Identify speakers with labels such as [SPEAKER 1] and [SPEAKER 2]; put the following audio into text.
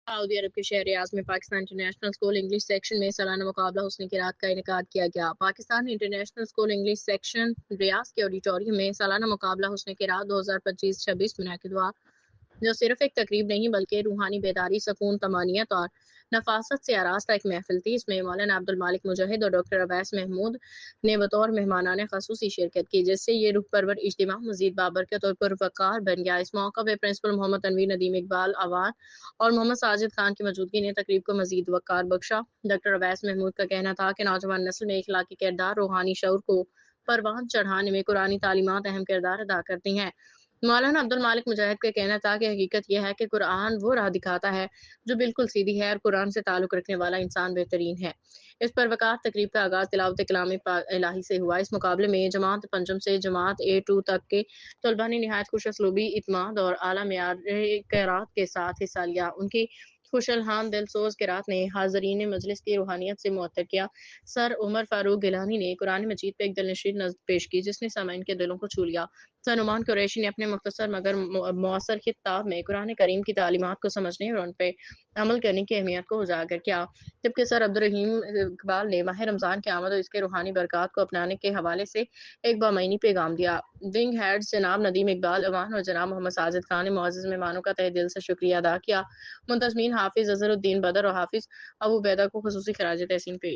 [SPEAKER 1] سعودی عرب کے شہر ریاض میں Pakistan international school English section میں سالانہ مقابلہ حسن قرات کا انعقاد کیا گیا۔ Pakistan international school English section Riyadh کے آڈیٹوریم میں سالانہ مقابلہ حسن قرات 2025-26 منعقد ہوا، جو صرف ایک تقریب نہیں بلکہ روحانی بیداری، سکون، طمانینت اور نفاست سے آراستہ ایک محفل تھی۔ اس میں مولانا عبدالمالک مجاہد اور ڈاکٹر اویس محمود نے بطور مہمانان خصوصی شرکت کی، جس سے یہ روح پرور اجتماع مزید بابرکت اور پروقار بن گیا۔ اس موقع پہ پرنسپل محمد تنویر ندیم اقبال اوان اور محمد ساجد خان کی موجودگی نے تقریب کو مزید وقار بخشا۔ ڈاکٹر اویس محمود کا کہنا تھا کہ نوجوان نسل میں اخلاقی کردار، روحانی شعور کو پروان چڑھانے میں قرآنی تعلیمات اہم کردار ادا کرتی ہیں۔ مولانا عبدالمالک مجاہد کا کہنا تھا کہ حقیقت یہ ہے کہ قرآن وہ راہ دکھاتا ہے جو بالکل سیدھی ہے، اور قرآن سے تعلق رکھنے والا انسان بہترین ہے۔ اس پروقار تقریب کا آغاز تلاوت کلام الہی سے ہوا۔ اس مقابلے میں جماعت پنجم سے جماعت A2 تک کے طلباء نے نہایت خوش اسلوبی، اعتماد اور اعلیٰ معیار قرات کے ساتھ حصہ لیا۔ ان کی خوش الحان دل سوز قرات نے حاضرین مجلس کی روحانیت سے معطر کیا۔ سر عمر فاروق گیلانی نے قرآن مجید پہ ایک دلنشین نظم پیش کی جس نے سامعین کے دلوں کو چھو لیا۔ سر نعمان قریشی نے اپنے مختصر مگر مؤثر خطاب میں قرآن کریم کی تعلیمات کو سمجھنے اور ان پہ عمل کرنے کی اہمیت کو اجاگر کیا، جبکہ سر عبدالرحیم اقبال نے ماہ رمضان کے آمد اور اس کے روحانی برکات کو اپنانے کے حوالے سے ایک بامعنی پیغام دیا۔ ونگ ہیڈز جناب ندیم اقبال اوان اور جناب محمد ساجد خان نے معزز مہمانوں کا تہہ دل سے شکریہ ادا کیا۔ منتظمین حافظ اظہر الدین بدر اور حافظ ابو عبیدہ کو خصوصی خراج تحسین پیش